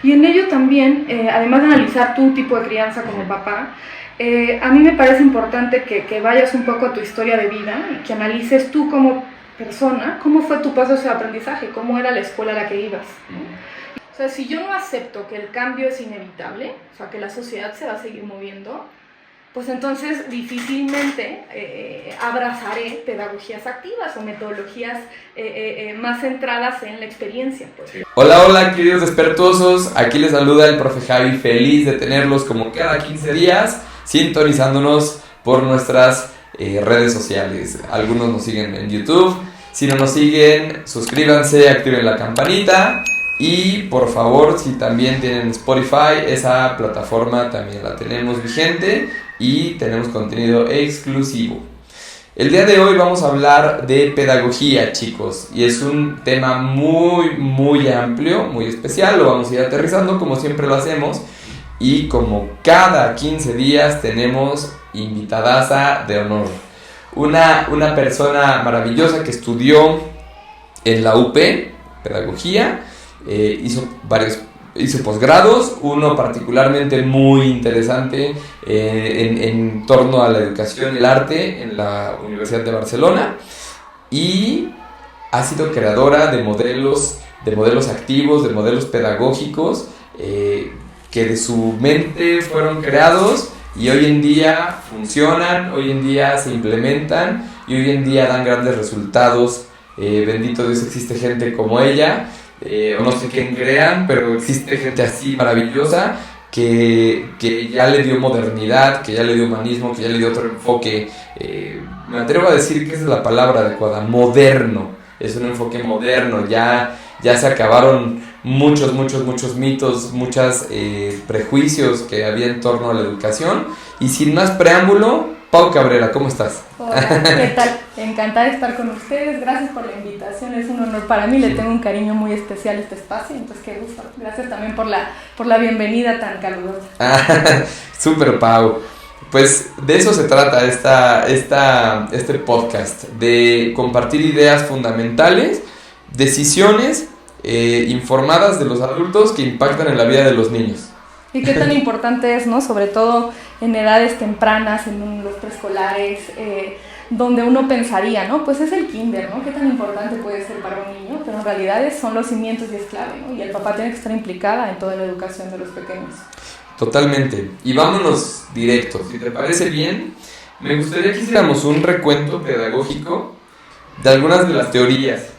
Y en ello también, además de analizar tu tipo de crianza como papá, a mí me parece importante que vayas un poco a tu historia de vida y que analices tú como persona, cómo fue tu proceso de aprendizaje, cómo era la escuela a la que ibas, ¿no? O sea, si yo no acepto que el cambio es inevitable, o sea, que la sociedad se va a seguir moviendo, pues entonces difícilmente abrazaré pedagogías activas o metodologías más centradas en la experiencia, pues. Hola queridos despertuosos, aquí les saluda el profe Javi, feliz de tenerlos como cada 15 días, sintonizándonos por nuestras redes sociales. Algunos nos siguen en YouTube, si no nos siguen, suscríbanse, activen la campanita. Y por favor, si también tienen Spotify, esa plataforma también la tenemos vigente y tenemos contenido exclusivo. El día de hoy vamos a hablar de pedagogía, chicos, y es un tema muy amplio, muy especial. Lo vamos a ir aterrizando como siempre lo hacemos, y como cada 15 días tenemos invitadaza de honor, una persona maravillosa que estudió en la UP, pedagogía. Hizo posgrados, uno particularmente muy interesante en torno a la educación y el arte en la Universidad de Barcelona, y ha sido creadora de modelos activos, de modelos pedagógicos que de su mente fueron creados y hoy en día funcionan, hoy en día se implementan y hoy en día dan grandes resultados. Bendito Dios, existe gente como ella. No sé quién crean, pero existe gente así maravillosa que ya le dio modernidad, que ya le dio humanismo, que ya le dio otro enfoque. Me atrevo a decir que esa es la palabra adecuada, moderno. Es un enfoque moderno, ya se acabaron muchos mitos, muchos prejuicios que había en torno a la educación. Y sin más preámbulo, Pau Cabrera, ¿cómo estás? Hola, ¿qué tal? Encantada de estar con ustedes, gracias por la invitación, es un honor para mí, le tengo un cariño muy especial a este espacio, entonces qué gusto, gracias también por la bienvenida tan calurosa. Súper, Pau. Pues de eso se trata este podcast, de compartir ideas fundamentales, decisiones informadas de los adultos que impactan en la vida de los niños. Y qué tan importante es, ¿no? Sobre todo en edades tempranas, en los preescolares, donde uno pensaría, ¿no? Pues es el kinder, ¿no? Qué tan importante puede ser para un niño, pero en realidad son los cimientos y es clave, ¿no? Y el papá tiene que estar implicada en toda la educación de los pequeños. Totalmente. Y vámonos directos. Si te parece bien, me gustaría que hiciéramos un recuento pedagógico de algunas de las teorías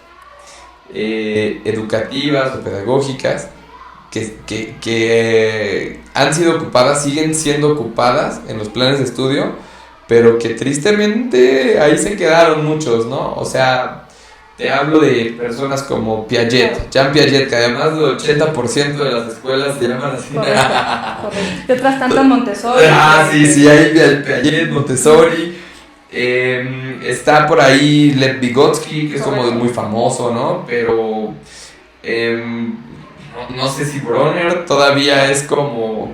educativas o pedagógicas que han sido ocupadas, siguen siendo ocupadas en los planes de estudio, pero que tristemente ahí se quedaron muchos, ¿no? O sea, te hablo de personas como Piaget, Jean Piaget, que además del 80% de las escuelas se llaman así. Correcto. Y otras tantas Montessori. Sí, hay Piaget, Montessori. Está por ahí Lev Vygotsky, que es como muy famoso, ¿no? Pero no sé si Bronner todavía es como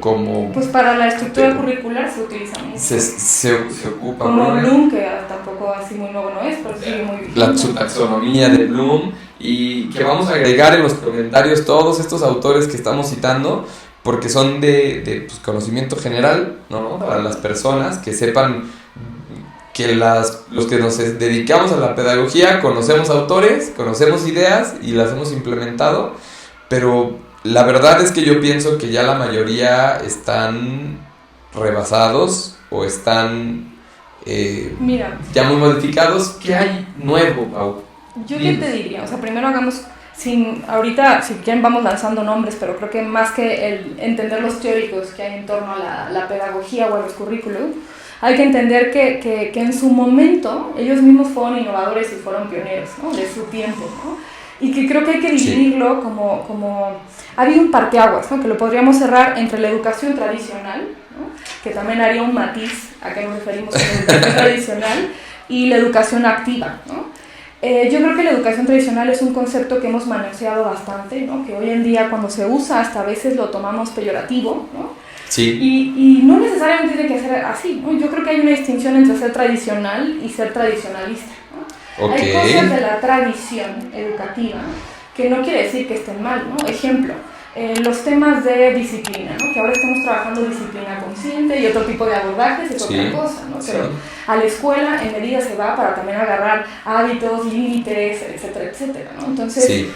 pues para la estructura curricular se utiliza mucho. Se ocupa como Bronner. Bloom, que tampoco así muy nuevo no es, pero sigue muy bien. Su taxonomía de Bloom, y que vamos a agregar en los comentarios todos estos autores que estamos citando, porque son de pues, conocimiento general, ¿no? Para las personas que sepan que los que nos dedicamos a la pedagogía conocemos autores, conocemos ideas y las hemos implementado. Pero la verdad es que yo pienso que ya la mayoría están rebasados o están ya muy modificados. ¿Qué hay nuevo, Pau? Yo qué te diría, o sea, primero hagamos, ahorita si quieren vamos lanzando nombres, pero creo que más que el entender los teóricos que hay en torno a la pedagogía o a los currículos, hay que entender que en su momento ellos mismos fueron innovadores y fueron pioneros, ¿no? De su tiempo, ¿no? Y que creo que hay que dividirlo como ha habido un parteaguas, ¿no? Que lo podríamos cerrar entre la educación tradicional, ¿no? Que también haría un matiz a qué nos referimos con la educación tradicional, y la educación activa, ¿no? Yo creo que la educación tradicional es un concepto que hemos manoseado bastante, ¿no? Que hoy en día cuando se usa hasta a veces lo tomamos peyorativo, ¿no? Sí. Y no necesariamente tiene que ser así, ¿no? Yo creo que hay una distinción entre ser tradicional y ser tradicionalista, ¿no? Okay. Hay cosas de la tradición educativa que no quiere decir que estén mal, ¿no? Ejemplo, los temas de disciplina, ¿no? Que ahora estamos trabajando disciplina consciente y otro tipo de abordajes es otra cosa, ¿no? Pero a la escuela en medida se va para también agarrar hábitos, límites, etcétera, etcétera, ¿no? Entonces,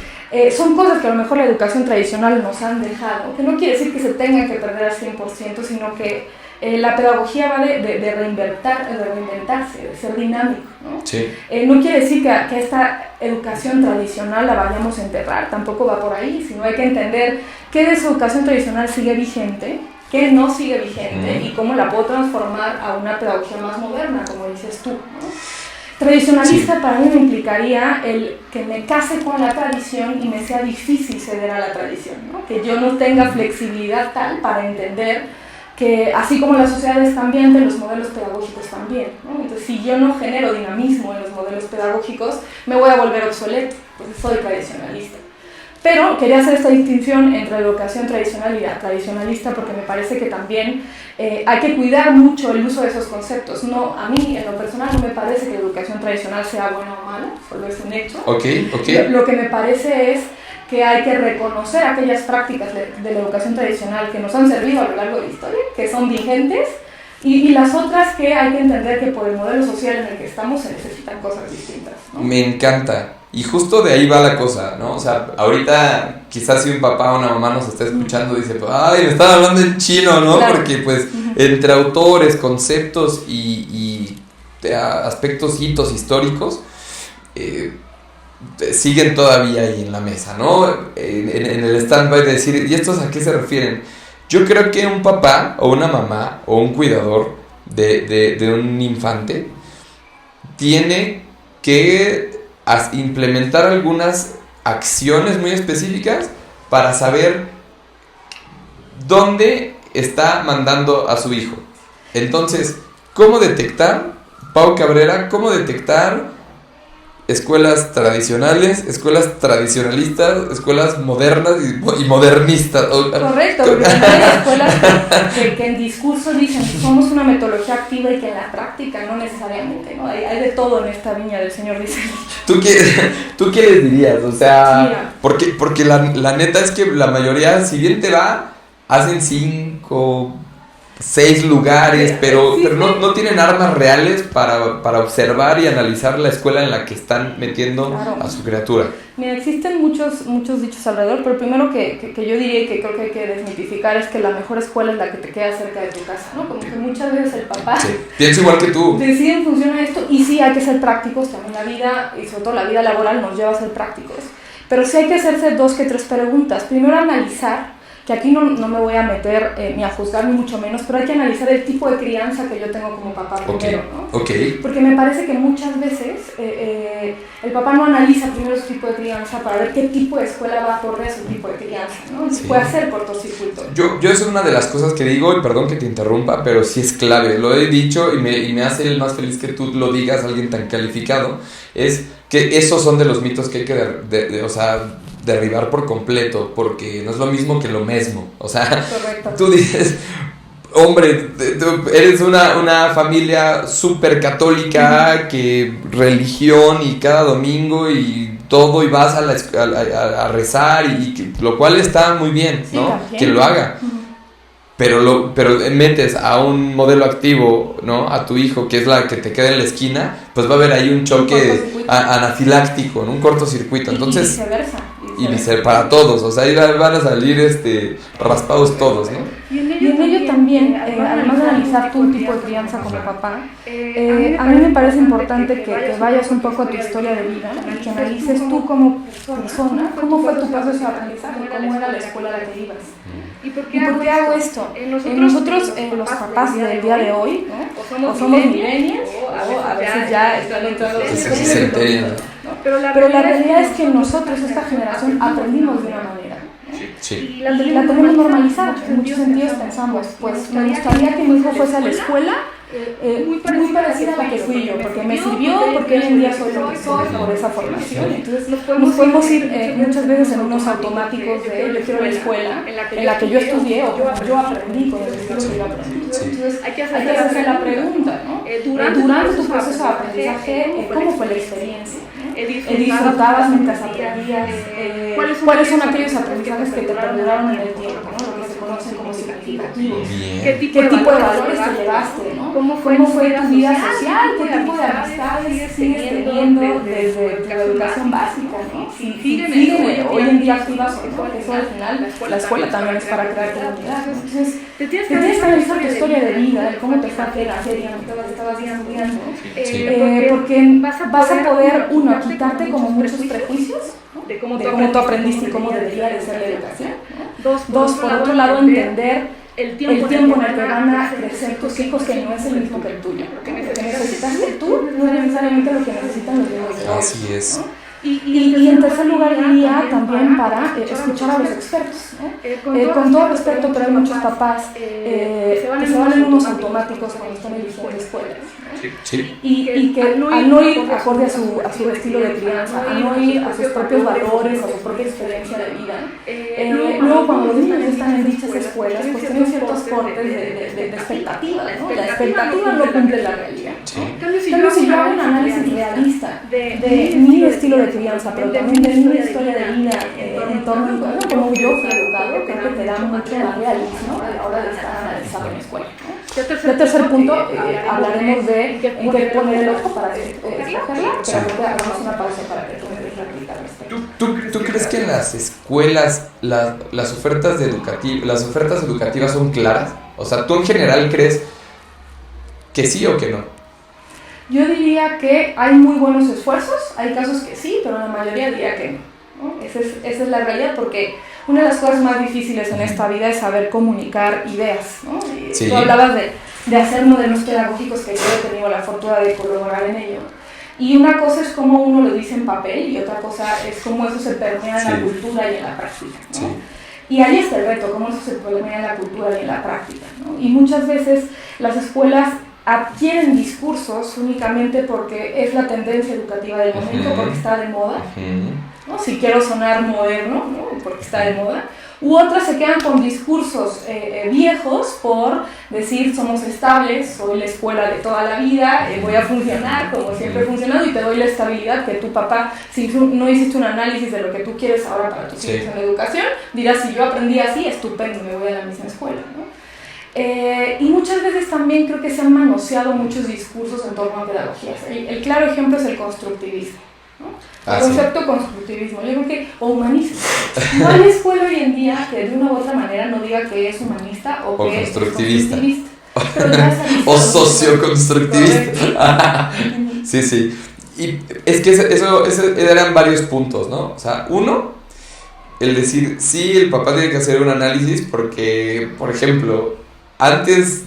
son cosas que a lo mejor la educación tradicional nos han dejado, que no quiere decir que se tengan que perder al 100%, sino que la pedagogía va de reinventarse, de ser dinámico, ¿no? No quiere decir que esta educación tradicional la vayamos a enterrar, tampoco va por ahí, sino hay que entender qué de esa educación tradicional sigue vigente, qué no sigue vigente y cómo la puedo transformar a una pedagogía más moderna, como dices tú, ¿no? Tradicionalista para mí me implicaría el que me case con la tradición y me sea difícil ceder a la tradición, ¿no? Que yo no tenga flexibilidad tal para entender que así como las sociedades cambiantes, los modelos pedagógicos también, ¿no? Entonces, si yo no genero dinamismo en los modelos pedagógicos, me voy a volver obsoleto, porque soy tradicionalista. Pero quería hacer esta distinción entre la educación tradicional y la tradicionalista porque me parece que también hay que cuidar mucho el uso de esos conceptos. No, a mí, en lo personal, no me parece que la educación tradicional sea buena o mala, solo es un hecho. Lo que me parece es que hay que reconocer aquellas prácticas de la educación tradicional que nos han servido a lo largo de la historia, que son vigentes, y las otras que hay que entender que por el modelo social en el que estamos se necesitan cosas distintas, ¿no? Me encanta. Y justo de ahí va la cosa, ¿no? O sea, ahorita quizás si un papá o una mamá nos está escuchando dice, pues, ay, me están hablando en chino, ¿no? Claro. Porque pues entre autores, conceptos y aspectos, hitos históricos, siguen todavía ahí en la mesa, ¿no? En el stand-by de decir, ¿y estos a qué se refieren? Yo creo que un papá o una mamá o un cuidador de un infante tiene que implementar algunas acciones muy específicas para saber dónde está mandando a su hijo. Entonces, ¿cómo detectar, Pau Cabrera, cómo detectar escuelas tradicionales, escuelas tradicionalistas, escuelas modernas y modernistas? Correcto, porque hay escuelas que en discurso dicen que somos una metodología activa y que en la práctica no necesariamente, ¿no? Hay de todo en esta viña del Señor, dice. ¿Tú qué les dirías? O sea, porque la neta es que la mayoría, si bien te va, hacen 5, 6 lugares, pero no tienen armas reales para observar y analizar la escuela en la que están metiendo a su criatura. Mira, existen muchos dichos alrededor, pero primero que yo diría y que creo que hay que desmitificar es que la mejor escuela es la que te queda cerca de tu casa, ¿no? Como que muchas veces el papá pienso igual que tú, decide en función de esto, y sí hay que ser prácticos, también la vida, y sobre todo la vida laboral nos lleva a ser prácticos, pero sí hay que hacerse 2 que 3 preguntas. Primero, analizar, que aquí no me voy a meter ni a juzgar ni mucho menos, pero hay que analizar el tipo de crianza que yo tengo como papá primero, ¿no? Porque me parece que muchas veces el papá no analiza primero su tipo de crianza para ver qué tipo de escuela va a correr su tipo de crianza, ¿no? Puede hacer cortocircuito. Yo eso es una de las cosas que digo, y perdón que te interrumpa, pero sí es clave, lo he dicho y me hace el más feliz que tú lo digas, alguien tan calificado, es que esos son de los mitos que hay que derribar por completo, porque no es lo mismo que lo mismo. O sea, correcto. Tú dices, hombre, tú eres una familia súper católica, que religión y cada domingo y todo, y vas a rezar, lo cual está muy bien, ¿no? Sí, que lo haga. Pero metes a un modelo activo, ¿no? A tu hijo, que es la que te queda en la esquina, pues va a haber ahí un choque anafiláctico, ¿no? Un cortocircuito. Entonces, y viceversa para todos, o sea, ahí van a salir raspados todos, ¿no? Y en ello también, además de analizar tu tipo de crianza como papá, a mí me parece importante que vayas un poco a tu historia de vida y que analices tú como persona, cómo fue tu proceso de aprendizaje, cómo era la escuela a la que ibas. ¿Y por qué hago esto? Nosotros, los papás del día de hoy, ¿no? O somos millennials, o a veces ya están entrando los pero la realidad es que nosotros, esta generación, aprendimos de una manera. Sí. Y la tenemos normalizada. En muchos sentidos pensamos, pues me gustaría que mi hijo fuese a la escuela muy parecida a la que fui yo, porque me sirvió, porque hoy en día soy lo que soy por esa formación. Entonces nos podemos ir muchas veces en unos automáticos de yo quiero la escuela en la que yo estudié o yo aprendí con el estilo que yo aprendí. Entonces hay que hacerse la pregunta, ¿no? Durante tu proceso de aprendizaje, ¿cómo fue la experiencia? disfrutabas mientras aprendías, cuáles son aquellos aprendizajes que te perduraron en el tiempo, ¿no? Lo que se conocen como significativos. ¿Qué tipo de valores te llevaste, ¿no? ¿Cómo fue tu vida social? ¿Qué tipo de amistades sigues teniendo desde tu educación básica, ¿no? Si siguen hoy en día activas o no, que eso al final la escuela también es para crear comunidades. Entonces, te tienes que analizar tu historia de vida, de cómo te fue a la feria, mientras estabas estudiando, porque vas a poder, uno, quitarte como muchos prejuicios, ¿no? de cómo tú aprendiste y cómo debería de ser la educación, ¿no? Dos, por otro lado, entender el tiempo en el que van a crecer tus hijos, que no es el mismo que el tuyo. Lo que necesitaste tú no es necesariamente lo que necesitan los demás. Así es. ¿no? Y en tercer lugar diría también para escuchar a los expertos, ¿no? Con todo respeto, pero hay muchos papás que se van en unos automáticos cuando están eligiendo escuelas, ¿no? Sí. Y que al no ir acorde a su estilo de crianza, al no ir a sus propios valores, a su propia experiencia de vida, luego cuando los niños están en dichas escuelas, pues tienen ciertos cortes de expectativas, ¿no? La expectativa no cumple la realidad, ¿no? En cambio, si yo hago un análisis realista de mi estilo de crianza, pero también de mi historia de vida en torno a cómo yo fui educado, creo que te da mucho más realismo a la hora de estar analizando en la escuela, ¿no? El tercer punto, hablaremos de en qué poner el ojo para escogerla, pero creo que hagamos una pausa para que tú me dejes replicar esto. ¿Tú crees que en las escuelas las ofertas educativas son claras? O sea, ¿tú en general crees que sí o que no? Yo diría que hay muy buenos esfuerzos, hay casos que sí, pero la mayoría diría que no, ¿no? Esa es la realidad, porque una de las cosas más difíciles en esta vida es saber comunicar ideas, ¿no? Y sí. Tú hablabas de hacer modelos pedagógicos, que yo he tenido la fortuna de colaborar en ello. Y una cosa es cómo uno lo dice en papel y otra cosa es cómo eso se permea en la cultura y en la práctica, ¿no? Sí. Y ahí está el reto, cómo eso se permea en la cultura y en la práctica, ¿no? Y muchas veces las escuelas adquieren discursos únicamente porque es la tendencia educativa del momento, porque está de moda, ¿no? Si quiero sonar moderno, ¿no? Porque está de moda, u otras se quedan con discursos viejos por decir somos estables, soy la escuela de toda la vida, voy a funcionar como siempre he funcionado y te doy la estabilidad que tu papá, si tú no hiciste un análisis de lo que tú quieres ahora para tus hijos en la educación, dirás si yo aprendí así, estupendo, me voy a la misma escuela, ¿no? Y muchas veces también creo que se han manoseado muchos discursos en torno a pedagogías. El claro ejemplo es el constructivismo, ¿no? El concepto constructivismo, yo creo que, o humanismo. No hay escuela hoy en día que de una u otra manera no diga que es humanista o que constructivista. Es constructivista. O socioconstructivista. Sí. Y es que eso eran varios puntos, ¿no? O sea, uno, el decir, sí, el papá tiene que hacer un análisis porque, por ejemplo, antes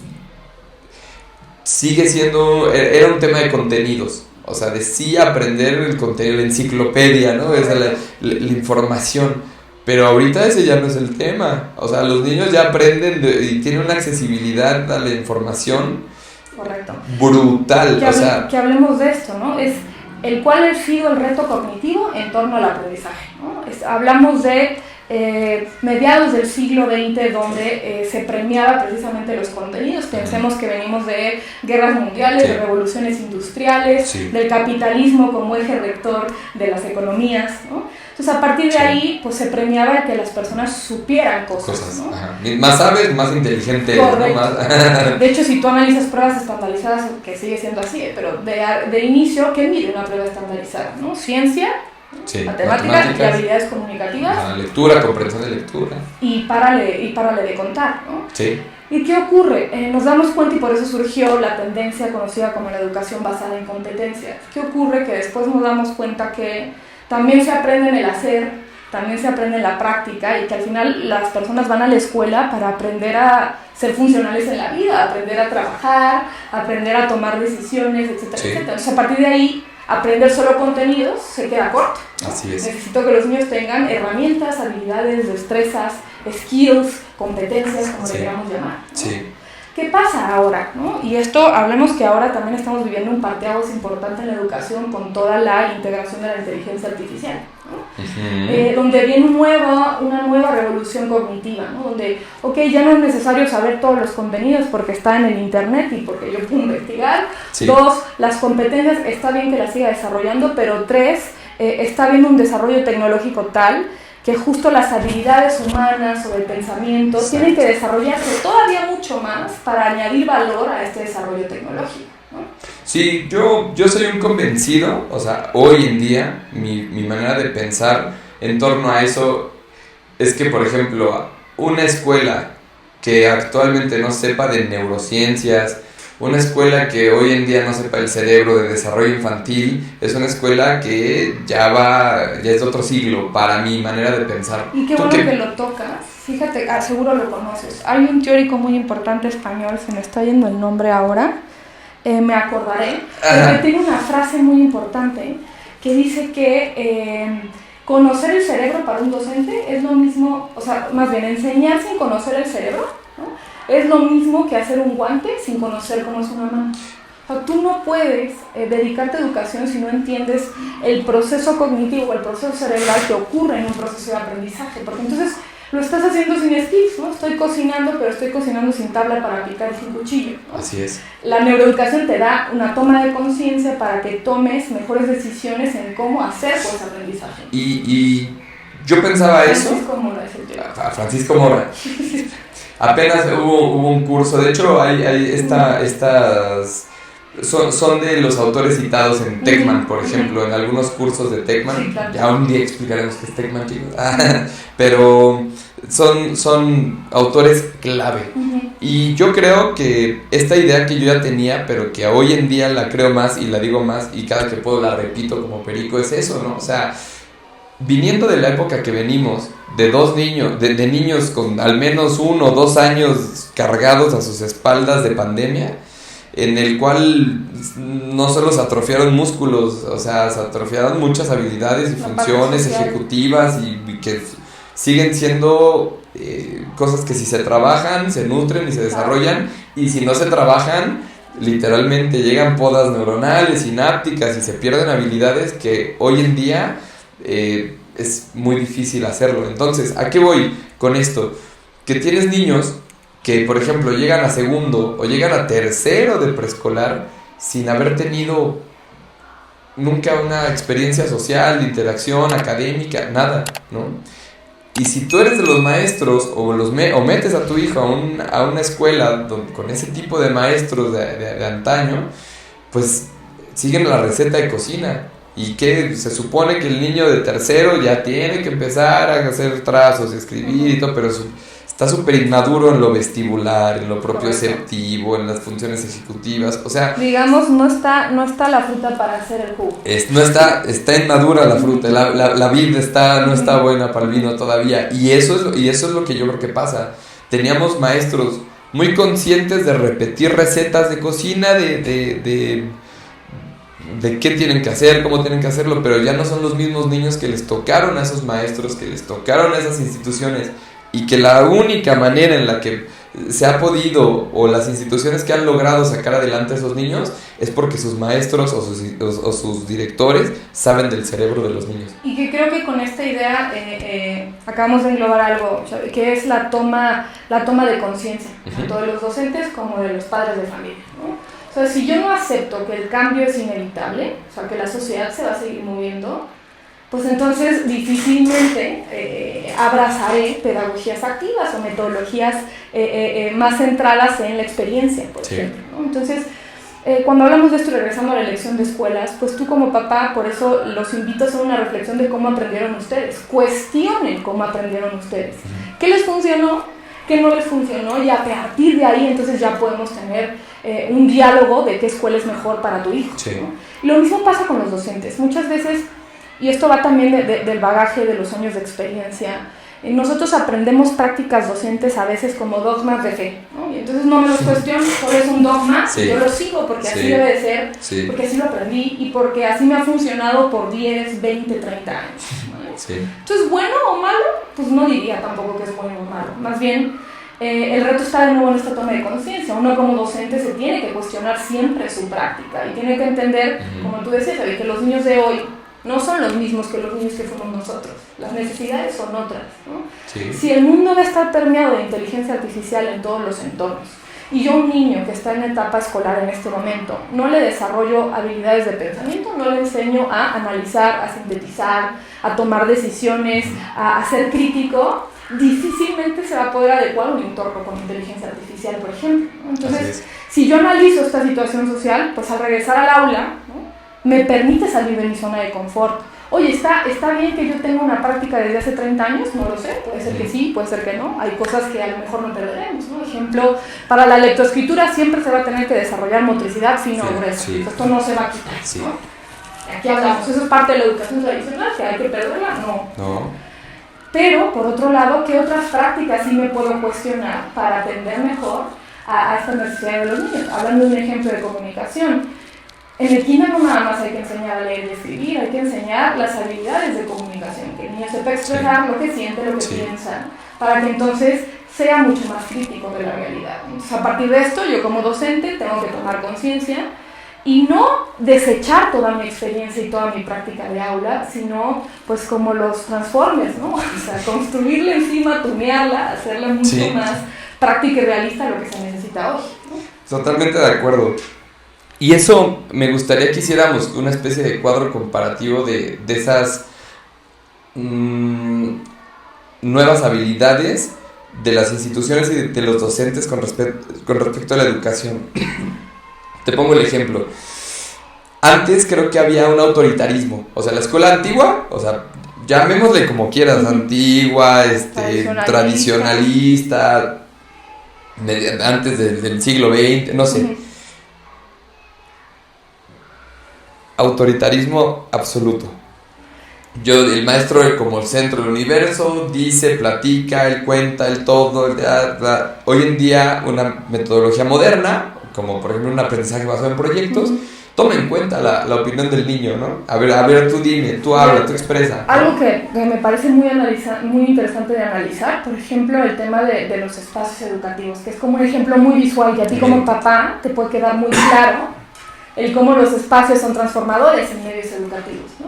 sigue siendo, era un tema de contenidos, o sea, de sí aprender el contenido, la enciclopedia, ¿no? Esa la información, pero ahorita ese ya no es el tema, o sea, los niños ya aprenden y tienen una accesibilidad a la información. Correcto. Brutal, que hablemos de esto, ¿no? Es cuál ha sido el reto cognitivo en torno al aprendizaje, ¿no? Hablamos de mediados del siglo XX, donde se premiaba precisamente los contenidos. Pensemos que venimos de guerras mundiales, de revoluciones industriales, del capitalismo como eje rector de las economías, ¿no? Entonces, a partir de ahí, pues se premiaba que las personas supieran cosas, ¿no? Ajá. Más sabes, más inteligente, ¿no? De hecho, si tú analizas pruebas estandarizadas, que sigue siendo así, pero de inicio, ¿qué mide una prueba estandarizada, ¿no? Ciencia, matemáticas y habilidades comunicativas, lectura, comprensión de lectura, y párale de contar, ¿no? Sí. ¿Y qué ocurre? Nos damos cuenta, y por eso surgió la tendencia conocida como la educación basada en competencias. ¿Qué ocurre? Que después nos damos cuenta que también se aprende en el hacer, también se aprende en la práctica, y que al final las personas van a la escuela para aprender a ser funcionales en la vida, aprender a trabajar, aprender a tomar decisiones, etcétera, etcétera. Entonces, a partir de ahí, aprender solo contenidos se queda corto, ¿no? Así es. Necesito que los niños tengan herramientas, habilidades, destrezas, skills, competencias, como le queramos llamar, ¿no? Sí. ¿Qué pasa ahora, ¿no? Y esto, hablemos que ahora también estamos viviendo un parteaguas importante en la educación con toda la integración de la inteligencia artificial, ¿no? Donde viene una nueva revolución cognitiva, ¿no? Donde, ya no es necesario saber todos los contenidos porque está en el internet y porque yo puedo investigar. 2, las competencias, está bien que las siga desarrollando, pero 3, está habiendo un desarrollo tecnológico tal que justo las habilidades humanas o el pensamiento tienen que desarrollarse todavía mucho más para añadir valor a este desarrollo tecnológico, ¿no? Sí, yo soy un convencido, o sea, hoy en día mi manera de pensar en torno a eso es que, por ejemplo, una escuela que actualmente no sepa de neurociencias, una escuela que hoy en día no sepa el cerebro de desarrollo infantil, es una escuela que ya es de otro siglo, para mi manera de pensar. Y qué bueno que lo tocas, fíjate, seguro lo conoces. Hay un teórico muy importante español, se me está yendo el nombre ahora, me acordaré, pero tiene una frase muy importante que dice que conocer el cerebro para un docente es lo mismo, o sea, más bien enseñar sin conocer el cerebro, ¿no? Es lo mismo que hacer un guante sin conocer cómo es una mano. O sea, tú no puedes dedicarte a educación si no entiendes el proceso cognitivo, el proceso cerebral que ocurre en un proceso de aprendizaje, porque entonces lo estás haciendo sin skills, ¿no? Estoy cocinando, pero estoy cocinando sin tabla para picar y sin cuchillo, ¿no? Así es. La neuroeducación te da una toma de conciencia para que tomes mejores decisiones en cómo hacer pues, ese aprendizaje. Y yo pensaba eso. Francisco Mora es el teórico. Francisco Mora. Apenas hubo un curso, de hecho hay estas son de los autores citados en Techman, por ejemplo, en algunos cursos de Techman. Sí, claro. Ya un día explicaremos qué es Techman, chicos. Pero son autores clave. Y yo creo que esta idea que yo ya tenía, pero que hoy en día la creo más y la digo más y cada que puedo la repito como perico, es eso, ¿no? O sea, viniendo de la época que venimos, de dos niños, de niños con al menos 1 o 2 años cargados a sus espaldas de pandemia, en el cual no solo se atrofiaron músculos, o sea, se atrofiaron muchas habilidades y funciones ejecutivas y que siguen siendo cosas que si se trabajan, se nutren y se desarrollan, y si no se trabajan, literalmente llegan podas neuronales, sinápticas, y se pierden habilidades que hoy en día es muy difícil hacerlo. Entonces, ¿a qué voy con esto? Que tienes niños que, por ejemplo, llegan a segundo o llegan a tercero de preescolar sin haber tenido nunca una experiencia social, de interacción académica, nada, ¿no? Y si tú eres de los maestros o metes a tu hijo a una escuela con ese tipo de maestros de antaño, pues siguen la receta de cocina. Y que se supone que el niño de tercero ya tiene que empezar a hacer trazos, escribir y todo, pero está súper inmaduro en lo vestibular, en lo propioceptivo, en las funciones ejecutivas, o sea... Digamos, no está la fruta para hacer el jugo. Está inmadura la fruta, la vid no está buena para el vino todavía, y eso es lo que yo creo que pasa. Teníamos maestros muy conscientes de repetir recetas de cocina, de qué tienen que hacer, cómo tienen que hacerlo, pero ya no son los mismos niños que les tocaron a esos maestros, que les tocaron a esas instituciones, y que la única manera en la que se ha podido, o las instituciones que han logrado sacar adelante a esos niños, es porque sus maestros o sus directores saben del cerebro de los niños. Y que creo que con esta idea acabamos de englobar algo, que es la toma de conciencia, tanto de los docentes como de los padres de familia, ¿no? O sea, si yo no acepto que el cambio es inevitable, o sea, que la sociedad se va a seguir moviendo, pues entonces difícilmente abrazaré pedagogías activas o metodologías más centradas en la experiencia, por ejemplo, ¿no? Entonces, cuando hablamos de esto, regresando a la elección de escuelas, pues tú como papá, por eso los invito a hacer una reflexión de cómo aprendieron ustedes. Cuestionen cómo aprendieron ustedes. ¿Qué les funcionó? ¿Qué no les funcionó? Y a partir de ahí entonces ya podemos tener un diálogo de qué escuela es mejor para tu hijo, ¿no? Y lo mismo pasa con los docentes. Muchas veces, y esto va también del bagaje de los años de experiencia, nosotros aprendemos prácticas docentes a veces como dogmas de fe, ¿no? Y entonces no me los cuestiono, solo es un dogma, yo lo sigo porque así debe de ser, porque así lo aprendí y porque así me ha funcionado por 10, 20, 30 años, ¿no? Entonces, ¿bueno o malo? Pues no diría tampoco que es bueno o malo, más bien el reto está de nuevo en esta toma de conciencia. Uno como docente se tiene que cuestionar siempre su práctica y tiene que entender, como tú decías, que los niños de hoy no son los mismos que los niños que fuimos nosotros. Las necesidades son otras, ¿no? Si el mundo va a estar permeado de inteligencia artificial en todos los entornos, y yo a un niño que está en etapa escolar en este momento no le desarrollo habilidades de pensamiento, no le enseño a analizar, a sintetizar, a tomar decisiones, a ser crítico, difícilmente se va a poder adecuar a un entorno con inteligencia artificial, por ejemplo, ¿no? Entonces, si yo analizo esta situación social, pues al regresar al aula, ¿no?, me permite salir de mi zona de confort. Oye, ¿está bien que yo tenga una práctica desde hace 30 años? No lo sé, puede ser que sí, puede ser que no. Hay cosas que a lo mejor no perderemos, ¿no? Ejemplo, para la lectoescritura siempre se va a tener que desarrollar motricidad fina o gruesa. Esto no se va a quitar, ¿no? Aquí hablamos, eso es parte de la educación tradicional, que hay que perderla, no. Pero, por otro lado, ¿qué otras prácticas sí me puedo cuestionar para atender mejor a esta necesidad de los niños? Hablando de un ejemplo de comunicación. En el kinder no nada más hay que enseñar a leer y escribir, hay que enseñar las habilidades de comunicación, que el niño sepa expresar lo que siente, lo que piensa, para que entonces sea mucho más crítico de la realidad. Entonces, a partir de esto, yo como docente tengo que tomar conciencia y no desechar toda mi experiencia y toda mi práctica de aula, sino pues como los Transformers, ¿no? O sea, construirla encima, tunearla, hacerla mucho más práctica y realista a lo que se necesita hoy, ¿no? Totalmente de acuerdo. Y eso me gustaría que hiciéramos una especie de cuadro comparativo de esas nuevas habilidades de las instituciones y de los docentes con respecto a la educación. Te pongo el ejemplo. Antes creo que había un autoritarismo. O sea, la escuela antigua, o sea, llamémosle como quieras, antigua, tradicionalista, antes del siglo XX, no sé. Autoritarismo absoluto. El maestro como el centro del universo, dice, platica, él cuenta, él todo. Hoy en día una metodología moderna, como por ejemplo un aprendizaje basado en proyectos, toma en cuenta la opinión del niño, ¿no? A ver, tú dime, tú habla, tú expresa, ¿no? Algo que me parece muy interesante de analizar, por ejemplo, el tema de los espacios educativos, que es como un ejemplo muy visual y a ti como papá te puede quedar muy claro el cómo los espacios son transformadores en medios educativos, ¿no?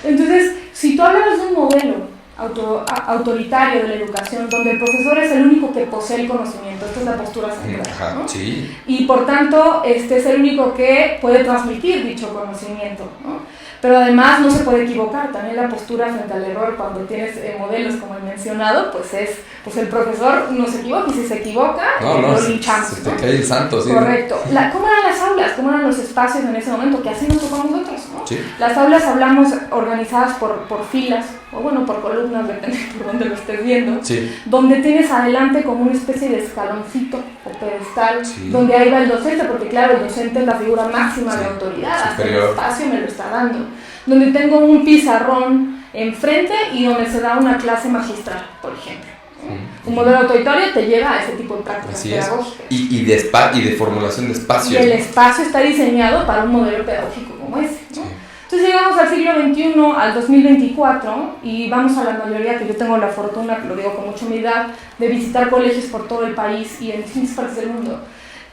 Entonces, si tú hablas de un modelo autoritario de la educación, donde el profesor es el único que posee el conocimiento, esta es la postura central, ¿no? Sí. Y por tanto, es el único que puede transmitir dicho conocimiento, ¿no? Pero además no se puede equivocar, también la postura frente al error cuando tienes modelos como el mencionado, pues el profesor no se equivoca, y si se equivoca, lo linchamos, se te cae el santo, sí. Correcto. ¿Cómo eran las aulas? ¿Cómo eran los espacios en ese momento? Que así nos tocó a nosotros, ¿no? Sí. Las aulas hablamos organizadas por filas, o bueno, por columnas, depende por dónde lo estés viendo, donde tienes adelante como una especie de escaloncito o pedestal, donde ahí va el docente, porque claro, el docente es la figura máxima de autoridad, hasta el espacio me lo está dando, donde tengo un pizarrón enfrente y donde se da una clase magistral, por ejemplo. Un modelo autoritario te lleva a ese tipo de prácticas pedagógicas. Y de formulación de espacios. Y el espacio está diseñado para un modelo pedagógico como ese, ¿no? Entonces llegamos al siglo XXI, al 2024, y vamos a la mayoría, que yo tengo la fortuna, lo digo con mucha humildad, de visitar colegios por todo el país y en distintas partes del mundo.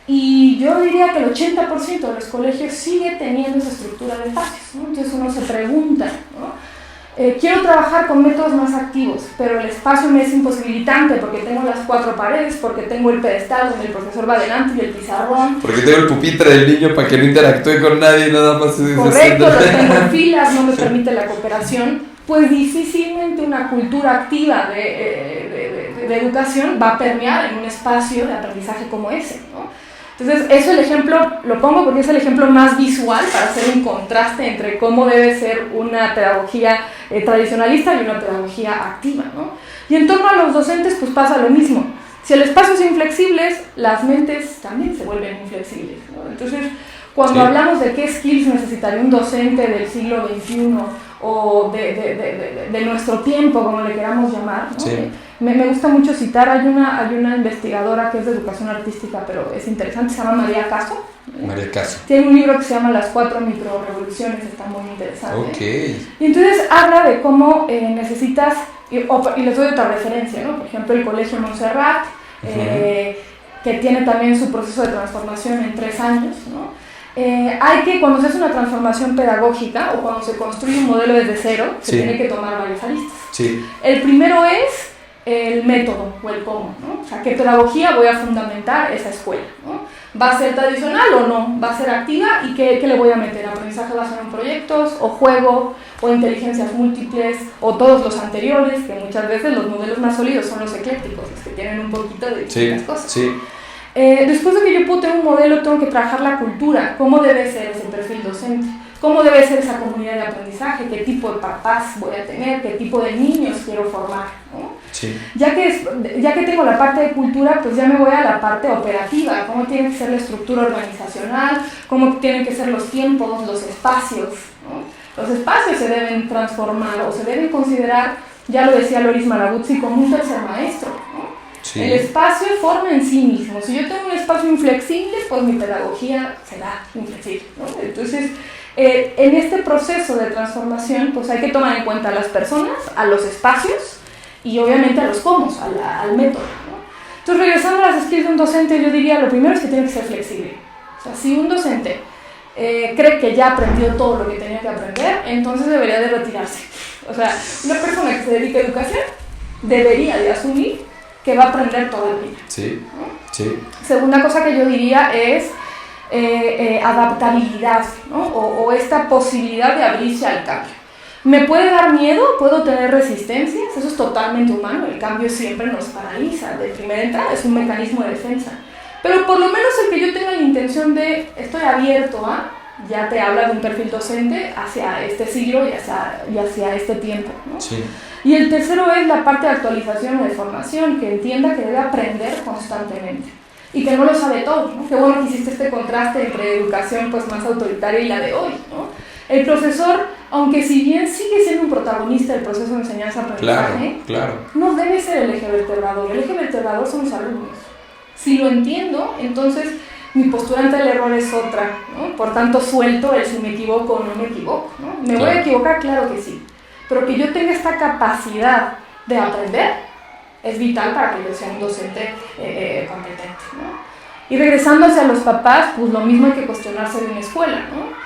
Y yo diría que el 80% de los colegios sigue teniendo esa estructura de espacios, ¿no? Entonces uno se pregunta, ¿no? Quiero trabajar con métodos más activos, pero el espacio me es imposibilitante porque tengo las 4 paredes, porque tengo el pedestal donde el profesor va adelante y el pizarrón. Porque tengo el pupitre del niño para que no interactúe con nadie, nada más. Correcto, los tengo en filas, no me permite la cooperación. Pues difícilmente una cultura activa de educación va a permear en un espacio de aprendizaje como ese, ¿no? Entonces, eso el ejemplo lo pongo porque es el ejemplo más visual para hacer un contraste entre cómo debe ser una pedagogía tradicionalista y una pedagogía activa, ¿no? Y en torno a los docentes, pues pasa lo mismo. Si el espacio es inflexible, las mentes también se vuelven inflexibles, ¿no? Entonces, cuando hablamos de qué skills necesitaría un docente del siglo XXI o de nuestro tiempo, como le queramos llamar, ¿no? Me gusta mucho citar, hay una investigadora que es de educación artística, pero es interesante, se llama María Caso. María Caso. Tiene un libro que se llama Las 4 microrevoluciones, está muy interesante. Okay. Y entonces habla de cómo necesitas, y les doy otra referencia, ¿no? Por ejemplo, el Colegio Montserrat, que tiene también su proceso de transformación en 3 años, ¿no? Cuando se hace una transformación pedagógica o cuando se construye un modelo desde cero, se tiene que tomar varias aristas. Sí. El primero es el método o el cómo, ¿no? O sea, ¿qué pedagogía voy a fundamentar esa escuela, ¿no? ¿Va a ser tradicional o no? ¿Va a ser activa? ¿Y qué le voy a meter? ¿Aprendizaje basado en proyectos? ¿O juego? ¿O inteligencias múltiples? ¿O todos los anteriores? Que muchas veces los modelos más sólidos son los eclécticos, los que tienen un poquito de distintas cosas. Sí. Después de que yo puedo tener un modelo, tengo que trabajar la cultura. ¿Cómo debe ser ese perfil docente? ¿Cómo debe ser esa comunidad de aprendizaje? ¿Qué tipo de papás voy a tener? ¿Qué tipo de niños quiero formar, ¿no? Sí. Ya que tengo la parte de cultura, pues ya me voy a la parte operativa. ¿Cómo tiene que ser la estructura organizacional? ¿Cómo tienen que ser los tiempos, los espacios, ¿no? Los espacios se deben transformar o se deben considerar, ya lo decía Loris Malaguzzi, como un tercer maestro, ¿no? Sí. El espacio forma en sí mismo. Si yo tengo un espacio inflexible, pues mi pedagogía será inflexible, ¿no? Entonces, en este proceso de transformación, pues hay que tomar en cuenta a las personas, a los espacios y obviamente a los cómo, al método, ¿no? Entonces, regresando a las skills de un docente, yo diría, lo primero es que tiene que ser flexible. O sea, si un docente cree que ya aprendió todo lo que tenía que aprender, entonces debería de retirarse. O sea, una persona que se dedica a educación debería de asumir que va a aprender toda la vida. Sí, ¿no? sí. Segunda cosa que yo diría es adaptabilidad, ¿no? O esta posibilidad de abrirse al cambio. ¿Me puede dar miedo? ¿Puedo tener resistencias? Eso es totalmente humano. El cambio siempre nos paraliza. De primera entrada es un mecanismo de defensa. Pero por lo menos el que yo tenga la intención de estoy abierto a, ya te habla de un perfil docente hacia este siglo y hacia este tiempo, ¿no? Sí. Y el tercero es la parte de actualización o de formación, que entienda que debe aprender constantemente y que no lo sabe todo, ¿no? Qué bueno que hiciste este contraste entre educación pues, más autoritaria y la de hoy, ¿no? El profesor, aunque si bien sigue siendo un protagonista del proceso de enseñanza-aprendizaje, claro. No debe ser el eje vertebrador. El eje vertebrador son los alumnos. Si lo entiendo, entonces mi postura ante el error es otra, ¿no? Por tanto, suelto el si me equivoco o no me equivoco, ¿no? ¿Me voy a equivocar? Claro que sí. Pero que yo tenga esta capacidad de aprender es vital para que yo sea un docente competente, ¿no? Y regresando hacia los papás, pues lo mismo hay que cuestionarse de una escuela, ¿no?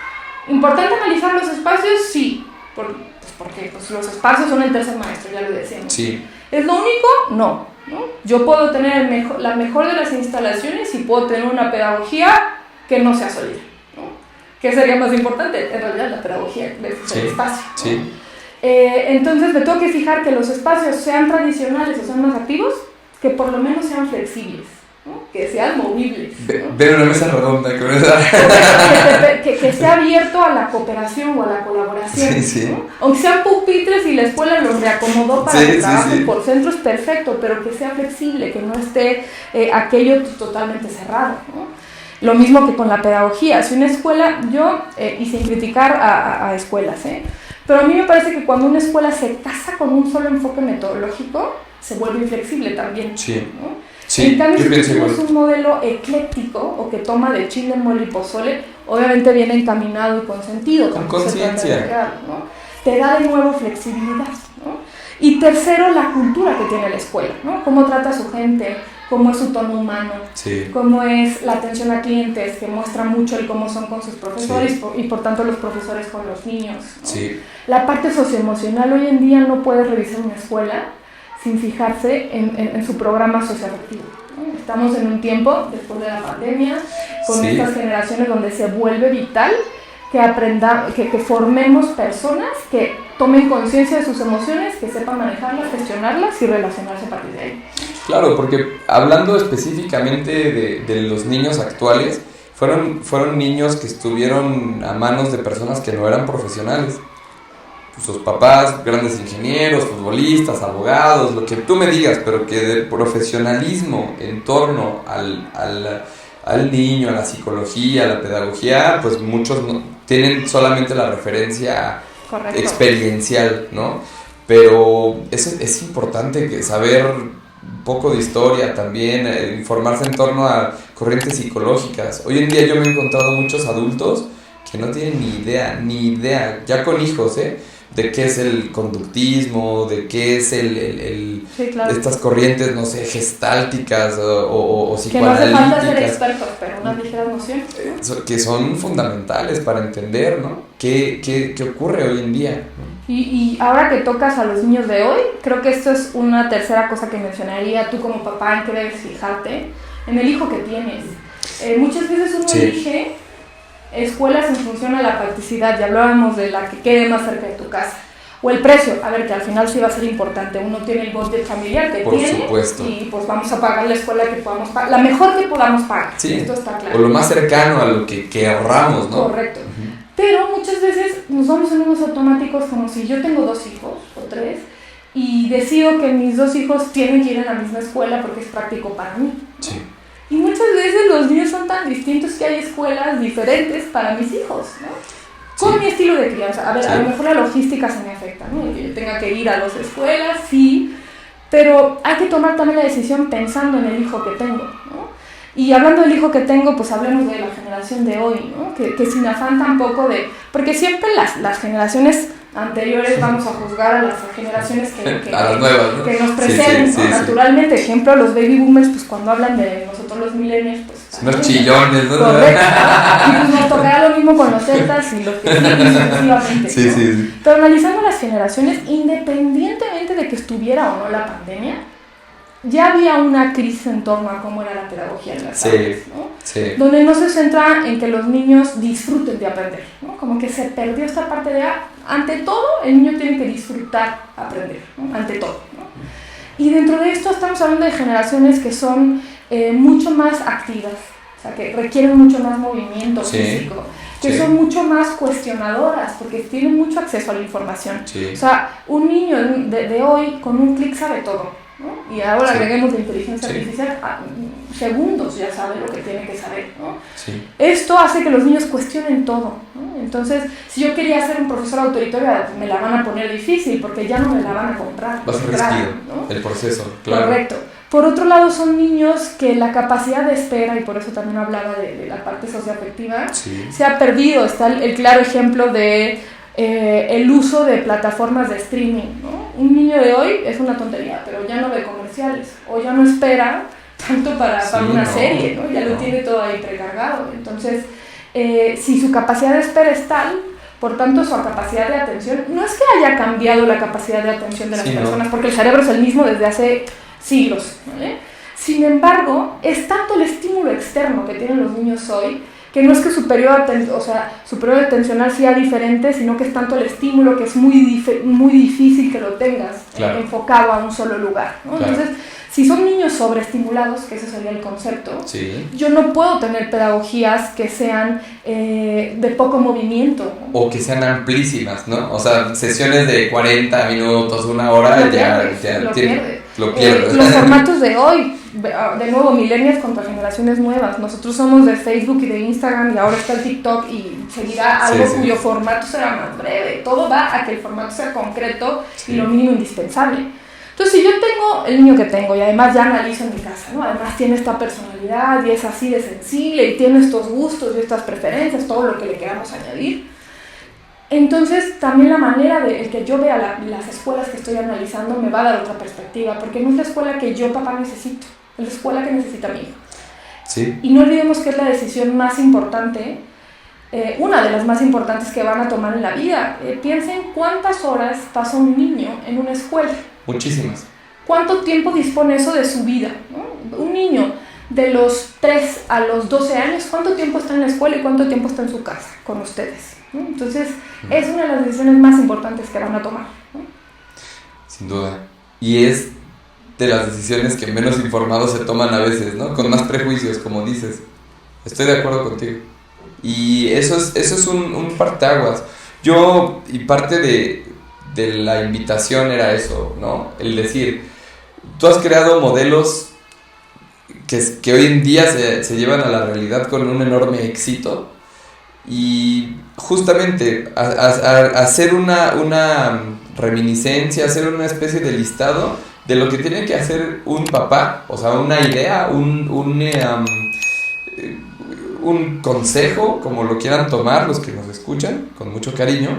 ¿Importante analizar los espacios? Sí, porque pues, los espacios son el tercer maestro, ya lo decíamos. Sí. ¿Es lo único? No, ¿no? Yo puedo tener la mejor de las instalaciones y puedo tener una pedagogía que no sea sólida, ¿no? ¿Qué sería más importante? En realidad la pedagogía del espacio, ¿no? Sí. Entonces me tengo que fijar que los espacios sean tradicionales o sean más activos, que por lo menos sean flexibles, ¿no? Que sean movibles, ¿no? Ver una mesa redonda con esa. que sea abierto a la cooperación o a la colaboración, ¿no? Aunque sean pupitres y la escuela los reacomodó para que trabajen por centros, perfecto, pero que sea flexible, que no esté aquello totalmente cerrado, ¿no? Lo mismo que con la pedagogía. Si una escuela, y sin criticar a escuelas, pero a mí me parece que cuando una escuela se casa con un solo enfoque metodológico, se vuelve inflexible también, ¿no? Sí, en cambio, si tienes un modelo ecléctico o que toma de chile, mole y pozole, obviamente viene encaminado y con sentido. Con conciencia. ¿no? Te da de nuevo flexibilidad, ¿no? Y tercero, la cultura que tiene la escuela, ¿no? Cómo trata a su gente, cómo es su tono humano, cómo es la atención a clientes, que muestra mucho el cómo son con sus profesores y por tanto los profesores con los niños, ¿no? La parte socioemocional, hoy en día no puedes revisar una escuela sin fijarse en su programa socioafectivo, ¿no? Estamos en un tiempo, después de la pandemia, con estas generaciones donde se vuelve vital que formemos personas que tomen conciencia de sus emociones, que sepan manejarlas, gestionarlas y relacionarse a partir de ahí. Claro, porque hablando específicamente de los niños actuales, fueron niños que estuvieron a manos de personas que no eran profesionales. Sus papás, grandes ingenieros, futbolistas, abogados, lo que tú me digas, pero que del profesionalismo en torno al niño, a la psicología, a la pedagogía, pues muchos tienen solamente la referencia experiencial, ¿no? Pero es importante saber un poco de historia también, informarse en torno a corrientes psicológicas. Hoy en día yo me he encontrado muchos adultos que no tienen ni idea, ya con hijos, de qué es el conductismo, de qué es Sí, claro. estas corrientes, no sé, gestálticas o Que no hace falta ser psicoanalíticas, expertos, pero unas ligeras nociones. que son fundamentales para entender, ¿no? ¿Qué ocurre hoy en día, ¿no? Y ahora que tocas a los niños de hoy, creo que esto es una tercera cosa que mencionaría tú como papá en que debes fijarte, en el hijo que tienes. Muchas veces uno elige escuelas en función a la practicidad, ya hablábamos de la que quede más cerca de tu casa, o el precio, a ver, que al final sí va a ser importante, uno tiene el budget familiar que Por tiene, supuesto. y pues vamos a pagar la escuela que podamos pagar, la mejor que podamos pagar, Sí. esto está claro. O lo más cercano a lo que querramos, ¿no? Correcto. Pero muchas veces nos vamos en unos automáticos como si yo tengo 2 hijos o 3 y decido que mis 2 hijos tienen que ir a la misma escuela porque es práctico para mí. Sí. Y muchas veces los niños son tan distintos que hay escuelas diferentes para mis hijos, ¿no? Con mi estilo de crianza. A ver, a lo mejor la logística se me afecta, ¿no? Que yo tenga que ir a 2 escuelas, sí, pero hay que tomar también la decisión pensando en el hijo que tengo, ¿no? Y hablando del hijo que tengo, pues hablemos de la generación de hoy, ¿no? Que sin afán tampoco de... Porque siempre las generaciones anteriores vamos a juzgar a las generaciones que a las nuevas, ¿no? Que nos preceden, ¿no? Naturalmente, ejemplo, los baby boomers, pues cuando hablan de nosotros los millennials, pues... Unos chillones, ¿no? Correcto. Y pues nos tocará lo mismo con los zetas y los que siguen sucesivamente. Sí, ¿no? sí. Pero analizando las generaciones, independientemente de que estuviera o no la pandemia, ya había una crisis en torno a cómo era la pedagogía en las aulas, ¿no? Sí. Donde no se centra en que los niños disfruten de aprender, ¿no? Como que se perdió esta parte de, ante todo, el niño tiene que disfrutar aprender, ¿no? Ante todo, ¿no? Y dentro de esto estamos hablando de generaciones que son mucho más activas, o sea, que requieren mucho más movimiento físico, que son mucho más cuestionadoras, porque tienen mucho acceso a la información. O sea, un niño de hoy con un clic sabe todo, ¿no? Y ahora agreguemos la inteligencia artificial, segundos ya sabe lo que tiene que saber, ¿no? Esto hace que los niños cuestionen todo, ¿no? Entonces, si yo quería ser un profesor autoritario, me la van a poner difícil porque ya no me la van a comprar. Va a ser respiro, ¿no? El proceso, claro. Correcto. Por otro lado, son niños que la capacidad de espera, y por eso también hablaba de la parte socioafectiva, se ha perdido. Está el claro ejemplo de el uso de plataformas de streaming, ¿no? Un niño de hoy es una tontería, pero ya no ve comerciales, o ya no espera tanto para una serie, ¿no? Ya lo tiene todo ahí precargado. Entonces, si su capacidad de espera es tal, por tanto su capacidad de atención, no es que haya cambiado la capacidad de atención de las personas, porque el cerebro es el mismo desde hace siglos, ¿vale? Sin embargo, es tanto el estímulo externo que tienen los niños hoy, que no es que su periodo atencional sea diferente, sino que es tanto el estímulo que es muy difícil que lo tengas enfocado a un solo lugar, ¿no? Entonces, si son niños sobreestimulados, que ese sería el concepto, yo no puedo tener pedagogías que sean de poco movimiento, ¿no? O que sean amplísimas, ¿no? O sea, sesiones de 40 minutos, 1 hora, lo pierdes. Los formatos de hoy, de nuevo, millennials contra generaciones nuevas. Nosotros somos de Facebook y de Instagram y ahora está el TikTok y seguirá algo cuyo formato será más breve. Todo va a que el formato sea concreto y lo mínimo indispensable. Entonces, si yo tengo el niño que tengo y además ya analizo en mi casa, ¿no? Además tiene esta personalidad y es así de sensible y tiene estos gustos y estas preferencias, todo lo que le queramos añadir, entonces también la manera de que yo vea las escuelas que estoy analizando me va a dar otra perspectiva, porque no es la escuela que yo, papá, necesito, es la escuela que necesita mi hijo. Y no olvidemos que es la decisión más importante, una de las más importantes que van a tomar en la vida. Piensen cuántas horas pasa un niño en una escuela. Muchísimas. ¿Cuánto tiempo dispone eso de su vida, ¿no? Un niño de los 3 a los 12 años, ¿cuánto tiempo está en la escuela y cuánto tiempo está en su casa con ustedes, ¿no? Entonces, es una de las decisiones más importantes que van a tomar, ¿no? Sin duda. Y es de las decisiones que menos informados se toman a veces, ¿no? Con más prejuicios, como dices. Estoy de acuerdo contigo. Y eso es un parteaguas. Yo, y parte de la invitación era eso, ¿no? El decir, tú has creado modelos que hoy en día se llevan a la realidad con un enorme éxito, y justamente hacer una reminiscencia, hacer una especie de listado de lo que tiene que hacer un papá, o sea, una idea, un consejo, como lo quieran tomar los que nos escuchan, con mucho cariño,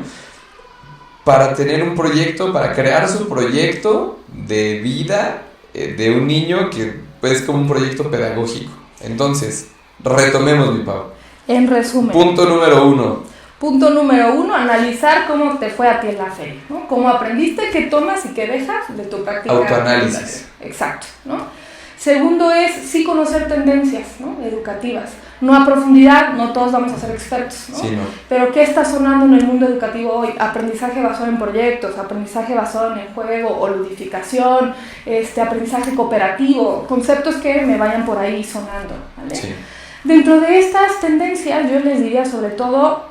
para tener un proyecto, para crear su proyecto de vida de un niño que es como un proyecto pedagógico. Entonces, retomemos, mi Pau. En resumen. Punto número 1. Punto número 1, analizar cómo te fue a ti en la feria, ¿no? Cómo aprendiste, qué tomas y qué dejas de tu práctica. Autoanálisis. Exacto, ¿no? Segundo es sí conocer tendencias, ¿no? Educativas. No a profundidad, no todos vamos a ser expertos, ¿no? Sí, no. Pero ¿qué está sonando en el mundo educativo hoy? Aprendizaje basado en proyectos, aprendizaje basado en el juego o ludificación, aprendizaje cooperativo, conceptos que me vayan por ahí sonando, ¿vale? Sí. Dentro de estas tendencias yo les diría sobre todo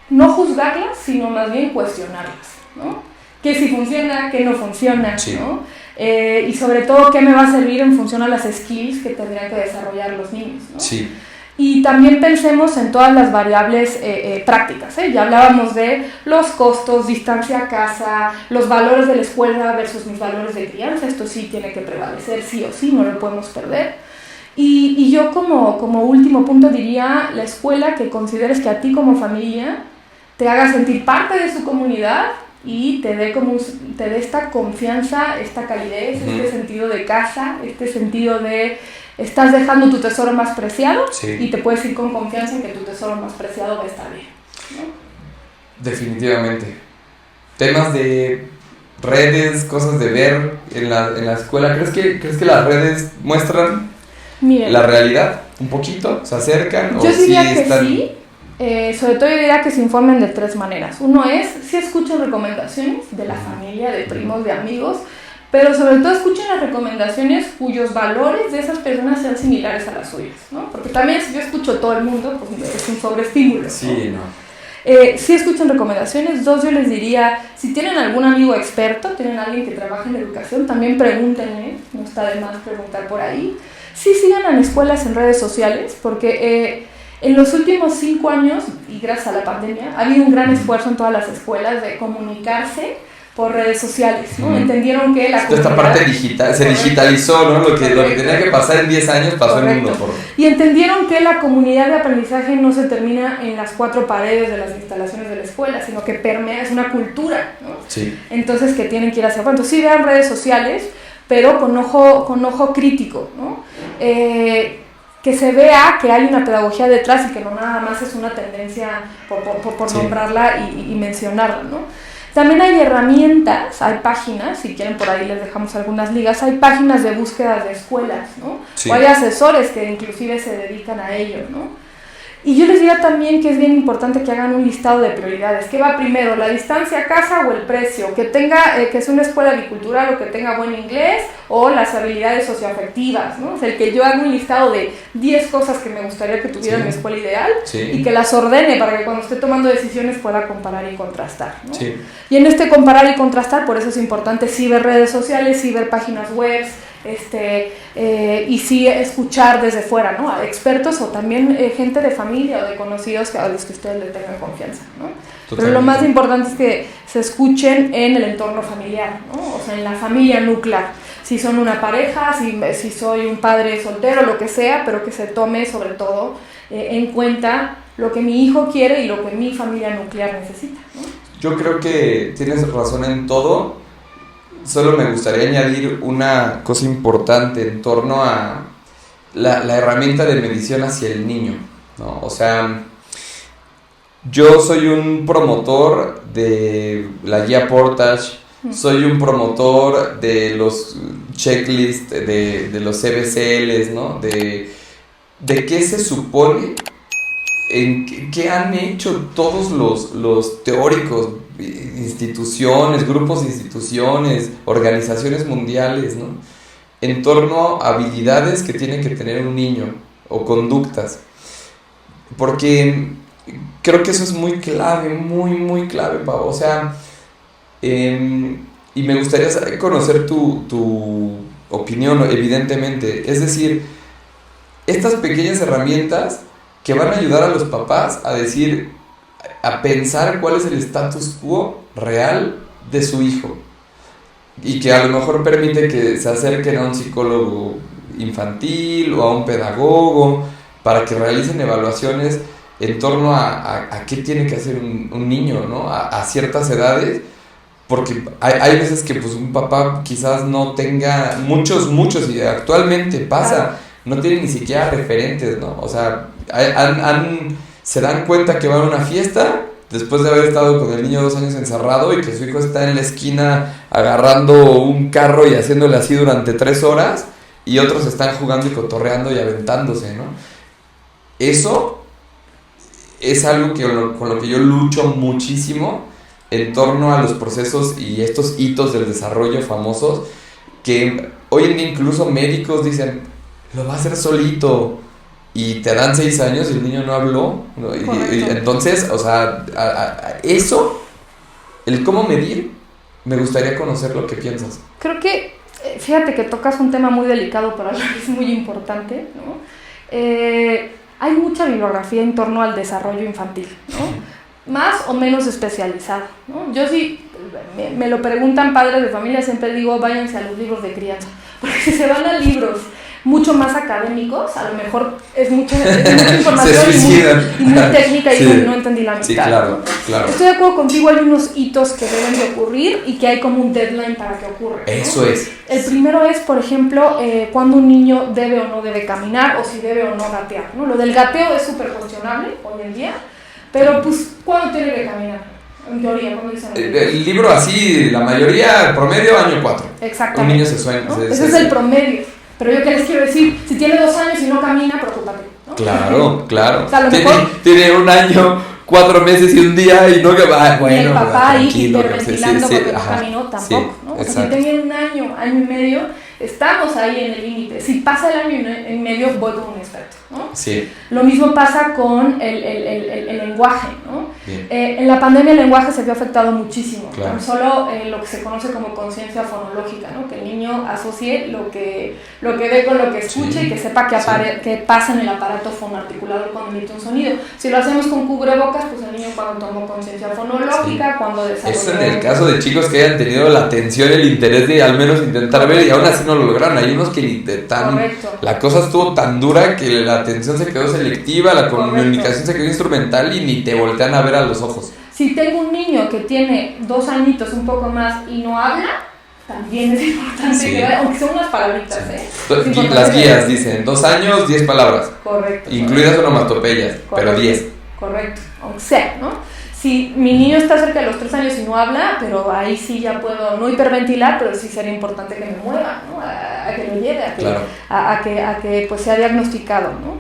no juzgarlas, sino más bien cuestionarlas, ¿no? ¿Qué sí funciona, qué no funciona, sí. ¿no? Y sobre todo, ¿qué me va a servir en función a las skills que tendrían que desarrollar los niños, ¿no? Sí. Y también pensemos en todas las variables prácticas, ¿eh? Ya hablábamos de los costos, distancia a casa, los valores de la escuela versus mis valores de crianza. Esto sí tiene que prevalecer, sí o sí, no lo podemos perder. Y yo como último punto diría la escuela que consideres que a ti como familia te haga sentir parte de su comunidad y te dé esta confianza, esta calidez, este sentido de casa, este sentido de estás dejando tu tesoro más preciado, sí. Y te puedes ir con confianza en que tu tesoro más preciado va a estar bien, ¿no? Definitivamente. Temas de redes, cosas de ver en la escuela. ¿Crees que las redes muestran Miren, la realidad un poquito? ¿Se acercan? Yo diría sí que están... sí. Sobre todo yo diría que se informen de 3 maneras. Uno es, si escuchen recomendaciones de la familia, de primos, de amigos, pero sobre todo escuchen las recomendaciones cuyos valores de esas personas sean similares a las suyas, ¿no? Porque también si yo escucho todo el mundo, pues es un sobreestímulo, ¿no? Sí, no. Si escuchan recomendaciones. 2, yo les diría, si tienen algún amigo experto, tienen alguien que trabaja en educación, también pregúntenle, no está de más preguntar por ahí. Sí, sigan a las escuelas en redes sociales, porque en los últimos 5 años, y gracias a la pandemia, ha habido un gran esfuerzo en todas las escuelas de comunicarse por redes sociales, ¿no? Entendieron que la comunidad... Esta parte digital, se digitalizó, ¿no? Lo que tenía que pasar en 10 años pasó en 1. Y entendieron que la comunidad de aprendizaje no se termina en las 4 paredes de las instalaciones de la escuela, sino que permea, es una cultura, ¿no? Sí. Entonces, que tienen que ir hacia afuera. Entonces, sí vean redes sociales, pero con ojo crítico, ¿no? Que se vea que hay una pedagogía detrás y que no nada más es una tendencia por sí. nombrarla y mencionarla, ¿no? También hay herramientas, hay páginas, si quieren por ahí les dejamos algunas ligas, hay páginas de búsquedas de escuelas, ¿no? Sí. O hay asesores que inclusive se dedican a ello, ¿no? Y yo les diría también que es bien importante que hagan un listado de prioridades. ¿Qué va primero, la distancia a casa o el precio? Que es una escuela bicultural o que tenga buen inglés o las habilidades socioafectivas, ¿no? O sea, el que yo haga un listado de 10 cosas que me gustaría que tuviera mi escuela ideal y que las ordene para que cuando esté tomando decisiones pueda comparar y contrastar, ¿no? Sí. Y en este comparar y contrastar, por eso es importante sí ver redes sociales, sí ver páginas web, y sí escuchar desde fuera, ¿no? A expertos o también gente de familia o de conocidos a los que ustedes le tengan confianza, ¿no? Totalmente. Pero lo más importante es que se escuchen en el entorno familiar, ¿no? O sea, en la familia nuclear. Si son una pareja, si soy un padre soltero, lo que sea, pero que se tome sobre todo en cuenta lo que mi hijo quiere y lo que mi familia nuclear necesita, ¿no? Yo creo que tienes razón en todo. Solo me gustaría añadir una cosa importante en torno a la herramienta de medición hacia el niño, ¿no? O sea, yo soy un promotor de la guía Portage, soy un promotor de los checklists, de los CBCLs, ¿no? De qué se supone, en qué han hecho todos los teóricos, instituciones, grupos de instituciones, organizaciones mundiales, ¿no? En torno a habilidades que tiene que tener un niño o conductas, porque creo que eso es muy clave, muy clave, Pau. O sea, y me gustaría conocer tu opinión, evidentemente. Es decir, estas pequeñas herramientas que van a ayudar a los papás a pensar cuál es el status quo real de su hijo, y que a lo mejor permite que se acerquen a un psicólogo infantil o a un pedagogo para que realicen evaluaciones en torno a qué tiene que hacer un niño, ¿no? A ciertas edades, porque hay veces que pues un papá quizás no tenga muchos, y actualmente pasa, no tiene ni siquiera referentes, ¿no? O sea, se dan cuenta que van a una fiesta después de haber estado con el niño 2 años encerrado y que su hijo está en la esquina agarrando un carro y haciéndole así durante 3 horas y otros están jugando y cotorreando y aventándose, ¿no? Eso es algo con lo que yo lucho muchísimo en torno a los procesos y estos hitos del desarrollo famosos, que hoy en día incluso médicos dicen, lo va a hacer solito, y te dan 6 años y el niño no habló, ¿no? Y entonces, o sea, eso, el cómo medir, me gustaría conocer lo que piensas. Creo que, fíjate que tocas un tema muy delicado, pero es muy importante, ¿no? Hay mucha bibliografía en torno al desarrollo infantil, ¿no? Más o menos especializada, ¿no? Yo sí, me lo preguntan padres de familia, siempre digo, váyanse a los libros de crianza, porque si se van a libros mucho más académicos, a lo mejor es mucha información y muy técnica y sí, no entendí la mitad. Sí, claro, ¿no? claro. Estoy de acuerdo contigo, hay unos hitos que deben de ocurrir y que hay como un deadline para que ocurra, ¿no? Eso es. El primero es, por ejemplo, cuando un niño debe o no debe caminar o si debe o no gatear, ¿no? Lo del gateo es súper cuestionable hoy en día, pero pues, ¿cuándo tiene que caminar? En teoría, ¿cómo dicen? El libro así, la mayoría, promedio, año 4. Exactamente. Un niño se sueña. ¿No? Ese es el promedio. Pero yo que les quiero decir, si tiene 2 años y no camina, preocúpate, ¿no? Claro, claro. O sea, a lo mejor tiene 1 año, 4 meses y un día y no que va, bueno, y el papá ahí hiperventilando porque no caminó tampoco, ¿no? O sea, si tiene 1 año, año y medio, estamos ahí en el límite. Si pasa el año y medio, voy con un experto, ¿no? Sí. Lo mismo pasa con el lenguaje, ¿no? En la pandemia el lenguaje se vio afectado muchísimo. Claro. Tan solo lo que se conoce como conciencia fonológica, ¿no? Que el niño asocie lo que ve con lo que escucha, sí, y que sepa que pasa en el aparato fonoarticulador cuando emite un sonido. Si lo hacemos con cubrebocas, pues el niño cuando tomó conciencia fonológica, sí, cuando desarrolló... Eso en el caso de chicos que hayan tenido la atención, el interés de al menos intentar, correcto, ver y aún así no lo lograron. Hay unos que intentan... Correcto. La cosa estuvo tan dura que la atención se quedó selectiva, la comunicación, correcto, se quedó instrumental y ni te voltean a ver a los ojos. Si tengo un niño que tiene 2 añitos, un poco más, y no habla, también es importante, sí, que aunque son unas palabritas, sí. Las guías dicen 2 años, 10 palabras. Correcto. Incluidas onomatopeyas, pero 10. Correcto, aunque sea, ¿no? Si mi niño está cerca de los 3 años y no habla, pero ahí sí ya puedo no hiperventilar, pero sí sería importante que me mueva, ¿no? A que lo lleve, claro, a que pues sea diagnosticado, ¿no?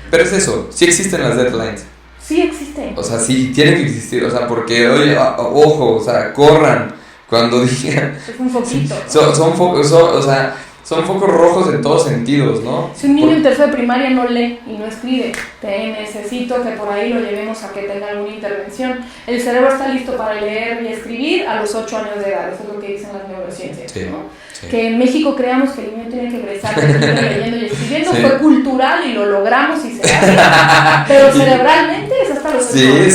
Pero es eso, sí existen las deadlines. Sí existen. O sea, sí tienen que existir, o sea, porque, oye, ojo, o sea, corran cuando digan... Es un foquito, ¿no? Son focos rojos en todos sentidos, ¿no? Si un niño en tercero de primaria no lee y no escribe, necesito que por ahí lo llevemos a que tenga alguna intervención. El cerebro está listo para leer y escribir a los 8 años de edad, eso es lo que dicen las neurociencias, sí, ¿no? Sí. Que en México creamos que el niño tiene que egresar leyendo y escribiendo, sí, fue cultural y lo logramos y se hace, pero cerebralmente es hasta los 8 años.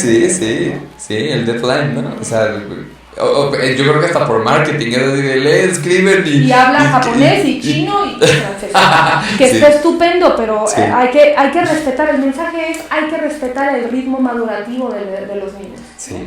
Sí, el deadline, ¿no? O sea... yo creo que hasta por marketing, lee, escriben y habla japonés y chino y francés, que sí, está estupendo, pero sí, hay que respetar, el mensaje es, hay que respetar el ritmo madurativo de los niños, sí, ¿no?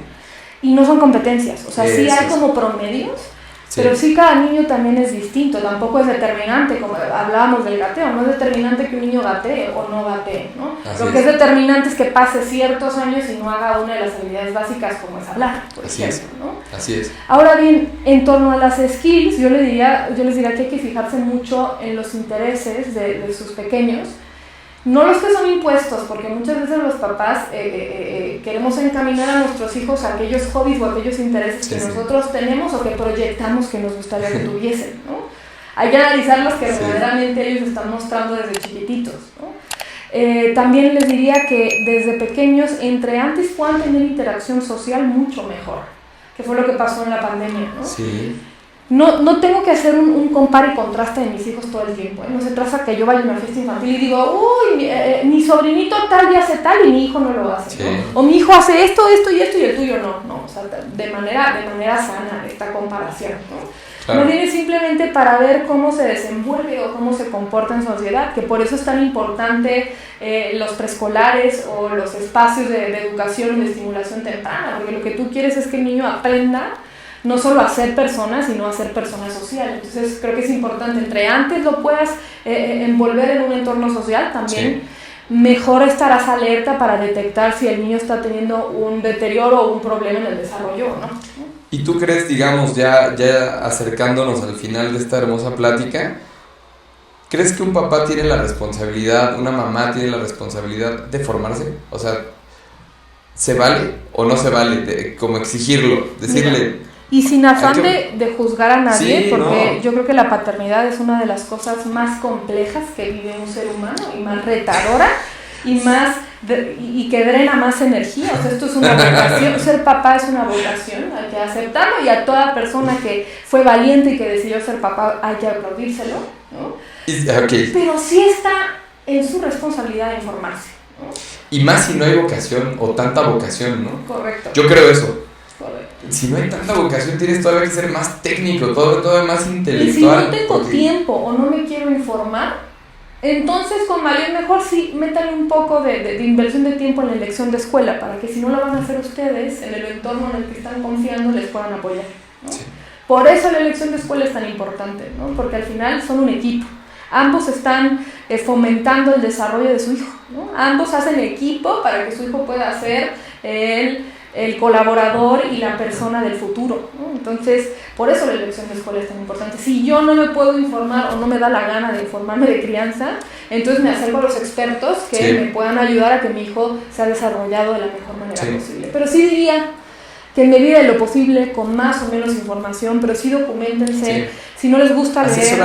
Y no son competencias, o sea, sí hay como promedios, sí, pero sí cada niño también es distinto, tampoco es determinante, como hablábamos del gateo, no es determinante que un niño gatee o no gatee, ¿no? Lo que es determinante es que pase ciertos años y no haga una de las habilidades básicas como es hablar, por ejemplo, ¿no? Así es. Ahora bien, en torno a las skills, yo les diría que hay que fijarse mucho en los intereses de sus pequeños, no los que son impuestos, porque muchas veces los papás queremos encaminar a nuestros hijos a aquellos hobbies o aquellos intereses, sí, que nosotros tenemos o que proyectamos que nos gustaría que tuviesen, ¿no? Hay que analizar los que, sí, verdaderamente ellos están mostrando desde chiquititos, ¿no? También les diría que desde pequeños, entre antes puedan tener interacción social mucho mejor, que fue lo que pasó en la pandemia, ¿no? Sí. No tengo que hacer un compar y contraste de mis hijos todo el tiempo, ¿eh? No se trata que yo vaya a una fiesta infantil y digo, uy, mi sobrinito tal y hace tal y mi hijo no lo hace, sí, ¿no? O mi hijo hace esto y el tuyo no, o sea, de manera sana esta comparación, ¿no? Claro. Más bien es simplemente para ver cómo se desenvuelve o cómo se comporta en sociedad, que por eso es tan importante los preescolares o los espacios de educación y de estimulación temprana, porque lo que tú quieres es que el niño aprenda no solo a ser persona, sino a ser persona social. Entonces creo que es importante, entre antes lo puedas envolver en un entorno social, también mejor estarás alerta para detectar si el niño está teniendo un deterioro o un problema en el desarrollo, ¿no? ¿Y tú crees, digamos, ya acercándonos al final de esta hermosa plática, crees que un papá tiene la responsabilidad, una mamá tiene la responsabilidad de formarse? O sea, ¿se vale o no se vale? Como exigirlo, decirle... Mira, y sin afán de juzgar a nadie, sí, porque yo creo que la paternidad es una de las cosas más complejas que vive un ser humano y más retadora y más y que drena más energía. O sea, esto es una vocación, ser papá es una vocación, hay que aceptarlo, y a toda persona que fue valiente y que decidió ser papá hay que aplaudírselo, ¿no? Okay. Pero sí está en su responsabilidad de informarse, ¿no? Y más si no hay vocación o tanta vocación, ¿no? Correcto. Yo creo eso. Correcto. Si no hay tanta vocación, tienes todavía que ser más técnico, todo más intelectual. Y si no tengo tiempo o no me quiero informar, entonces con mayor mejor sí métanle un poco de inversión de tiempo en la elección de escuela, para que si no lo van a hacer ustedes, en el entorno en el que están confiando les puedan apoyar, ¿no? Sí. Por eso la elección de escuela es tan importante, ¿no? Porque al final son un equipo. Ambos están fomentando el desarrollo de su hijo, ¿no? Ambos hacen equipo para que su hijo pueda ser el colaborador y la persona del futuro, ¿no? Entonces, por eso la elección de escuela es tan importante. Si yo no me puedo informar o no me da la gana de informarme de crianza, entonces me acerco a los expertos que me puedan ayudar a que mi hijo sea desarrollado de la mejor manera posible. Pero sí diría que en medida de lo posible, con más o menos información, pero sí documentense. Si no les gusta leer,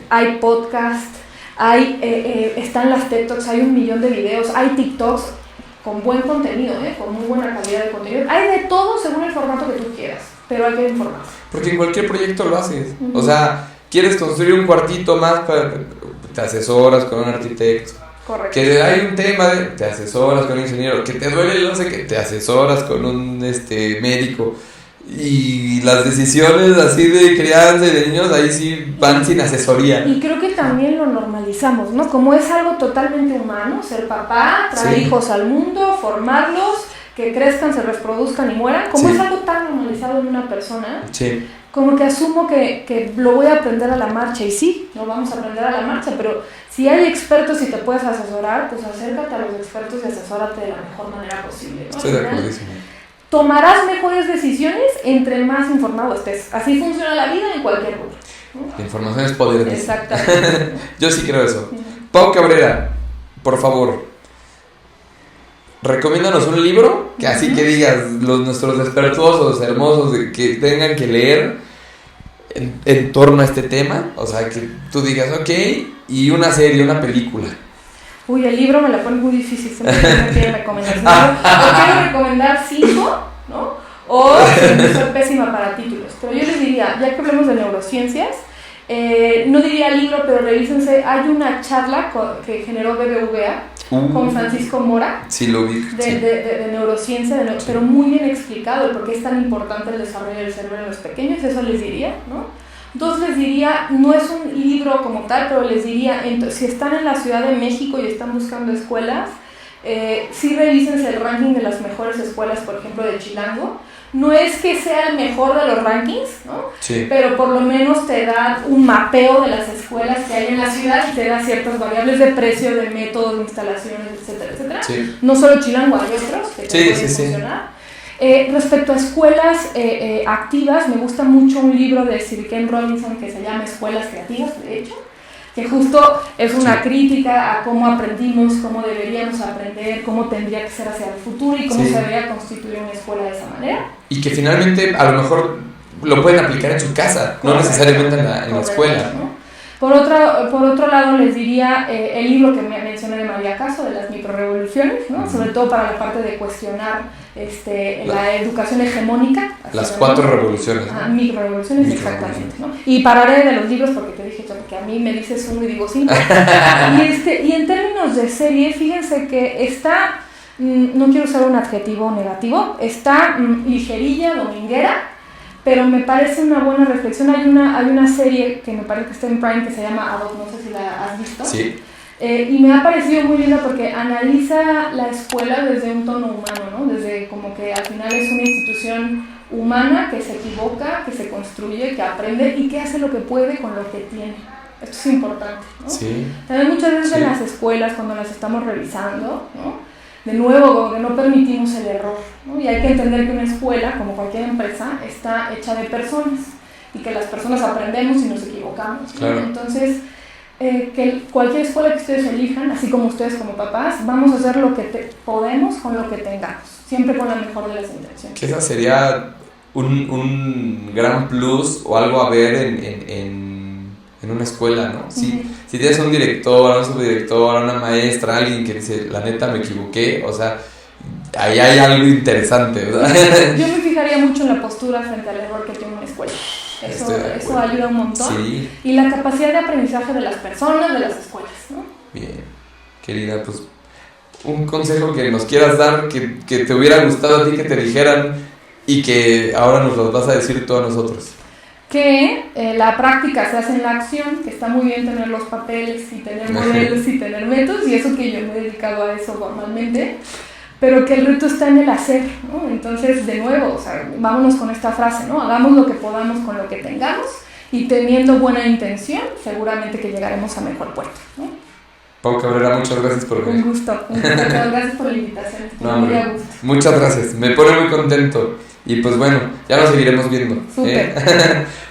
hay podcast, están las TED Talks, hay 1,000,000 de videos, hay TikToks con buen contenido, con muy buena calidad de contenido. Hay de todo según el formato que tú quieras, pero hay que informarse. Porque en cualquier proyecto lo haces. O sea, quieres construir un cuartito más, te asesoras con un arquitecto. Correcto. Que hay un tema, te asesoras con un ingeniero. Que te duele, no sé qué, te asesoras con un médico. Y las decisiones así de crianza y de niños, ahí sí van sin asesoría. Y creo que también lo normalizamos, ¿no? Como es algo totalmente humano, ser papá, traer hijos al mundo, formarlos, que crezcan, se reproduzcan y mueran, como es algo tan normalizado en una persona, como que asumo que lo voy a aprender a la marcha. Y sí, lo vamos a aprender a la marcha, pero si hay expertos y te puedes asesorar, pues acércate a los expertos y asesórate de la mejor manera posible, ¿no? Estoy de acuerdo. Tomarás mejores decisiones entre más informado estés. Así funciona la vida en cualquier lugar, ¿no? La información es poder. Exactamente. Yo sí creo eso. Pau Cabrera, por favor, recomiéndanos un libro que así que digas, nuestros despertuosos, hermosos, que tengan que leer en torno a este tema. O sea, que tú digas, ok, y una serie, una película. Uy, el libro me la pone muy difícil, siempre me quiere recomendar. O quiero recomendar 5, ¿no? O soy pésima para títulos. Pero yo les diría, ya que hablemos de neurociencias, no diría libro, pero revísense, hay una charla que generó BBVA con Francisco Mora. Sí, lo vi. De neurociencia, pero muy bien explicado el por qué es tan importante el desarrollo del cerebro en los pequeños, eso les diría, ¿no? 2, les diría, no es un libro como tal, pero les diría, si están en la Ciudad de México y están buscando escuelas, sí revísense el ranking de las mejores escuelas, por ejemplo, de Chilango. No es que sea el mejor de los rankings, ¿no? Sí. Pero por lo menos te da un mapeo de las escuelas que hay en la ciudad y te da ciertas variables de precio, de métodos, de instalaciones, etcétera, etcétera. Sí. No solo Chilango, hay otros que pueden funcionar. Respecto a escuelas activas, me gusta mucho un libro de Sir Ken Robinson que se llama Escuelas Creativas, de hecho, que justo es una crítica a cómo aprendimos, cómo deberíamos aprender, cómo tendría que ser hacia el futuro y cómo se debería constituir una escuela de esa manera. Y que finalmente a lo mejor lo pueden aplicar en su casa, no necesariamente en la escuela, ¿no? Por otro lado, les diría el libro que me mencioné de María Caso, de las microrevoluciones, ¿no? Sobre todo para la parte de cuestionar la educación hegemónica. Las 4 revoluciones. Microrevoluciones, exactamente, ¿no? Y pararé de los libros porque te dije que a mí me dices uno y digo 5. Y en términos de serie, fíjense que está, no quiero usar un adjetivo negativo, está ligerilla, dominguera, pero me parece una buena reflexión. Hay una serie que me parece que está en Prime que se llama Adopt, no sé si la has visto. Sí. Y me ha parecido muy linda porque analiza la escuela desde un tono humano, ¿no? Desde como que al final es una institución humana que se equivoca, que se construye, que aprende y que hace lo que puede con lo que tiene. Esto es importante, ¿no? Sí. También muchas veces en las escuelas, cuando las estamos revisando, ¿no? De nuevo, como que no permitimos el error, ¿no? Y hay que entender que una escuela, como cualquier empresa, está hecha de personas y que las personas aprendemos y nos equivocamos, ¿no? Claro. Entonces, que cualquier escuela que ustedes elijan, así como ustedes como papás, vamos a hacer lo que podemos con lo que tengamos, siempre con la mejor de las intenciones. Que esa sería un gran plus o algo a ver en una escuela, ¿no? Si tienes un director, un subdirector, una maestra, alguien que dice, la neta me equivoqué, o sea, ahí hay algo interesante, ¿verdad? Yo me fijaría mucho en la postura frente al error que tiene una escuela. Eso ayuda un montón. Sí. Y la capacidad de aprendizaje de las personas, de las escuelas, ¿no? Bien, querida, pues un consejo que nos quieras dar, que te hubiera gustado a ti que te dijeran y que ahora nos lo vas a decir tú a nosotros. Que la práctica se hace en la acción, que está muy bien tener los papeles y tener modelos y tener métodos, y eso que yo me he dedicado a eso formalmente, pero que el reto está en el hacer, ¿no? Entonces, de nuevo, o sea, vámonos con esta frase, ¿no? Hagamos lo que podamos con lo que tengamos y teniendo buena intención, seguramente que llegaremos a mejor puerto, ¿no? Pau Cabrera, muchas gracias por venir. Un gusto, gracias por la invitación. No, hombre, muchas gracias, me pone muy contento. Y pues bueno, ya nos seguiremos viendo.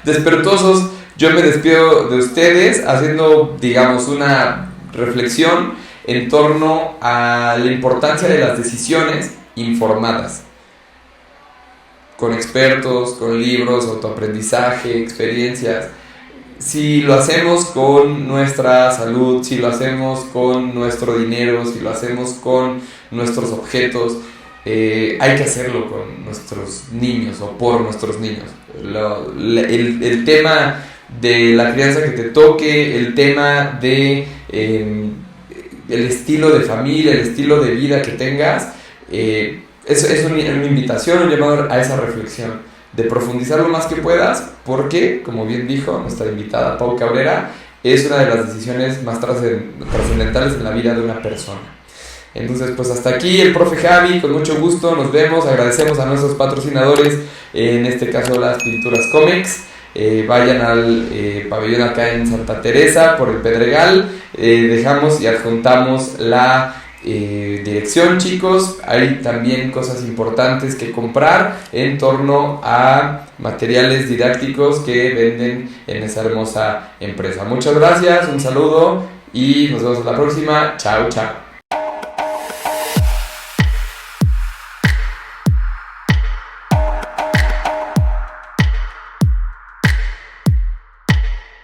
Despertosos, yo me despido de ustedes haciendo, digamos, una reflexión en torno a la importancia de las decisiones informadas. Con expertos, con libros, autoaprendizaje, experiencias. Si lo hacemos con nuestra salud, si lo hacemos con nuestro dinero, si lo hacemos con nuestros objetos, hay que hacerlo con nuestros niños o por nuestros niños. El tema de la crianza que te toque, el tema de el estilo de familia, el estilo de vida que tengas, es una invitación, un llamado a esa reflexión, de profundizar lo más que puedas, porque, como bien dijo nuestra invitada Pau Cabrera, es una de las decisiones más trascendentales en la vida de una persona. Entonces, pues hasta aquí el profe Javi, con mucho gusto, nos vemos, agradecemos a nuestros patrocinadores, en este caso las pinturas Comex. Vayan al pabellón acá en Santa Teresa por el Pedregal, dejamos y adjuntamos la dirección, chicos. Hay también cosas importantes que comprar en torno a materiales didácticos que venden en esa hermosa empresa. Muchas gracias, un saludo y nos vemos la próxima. Chao, chao.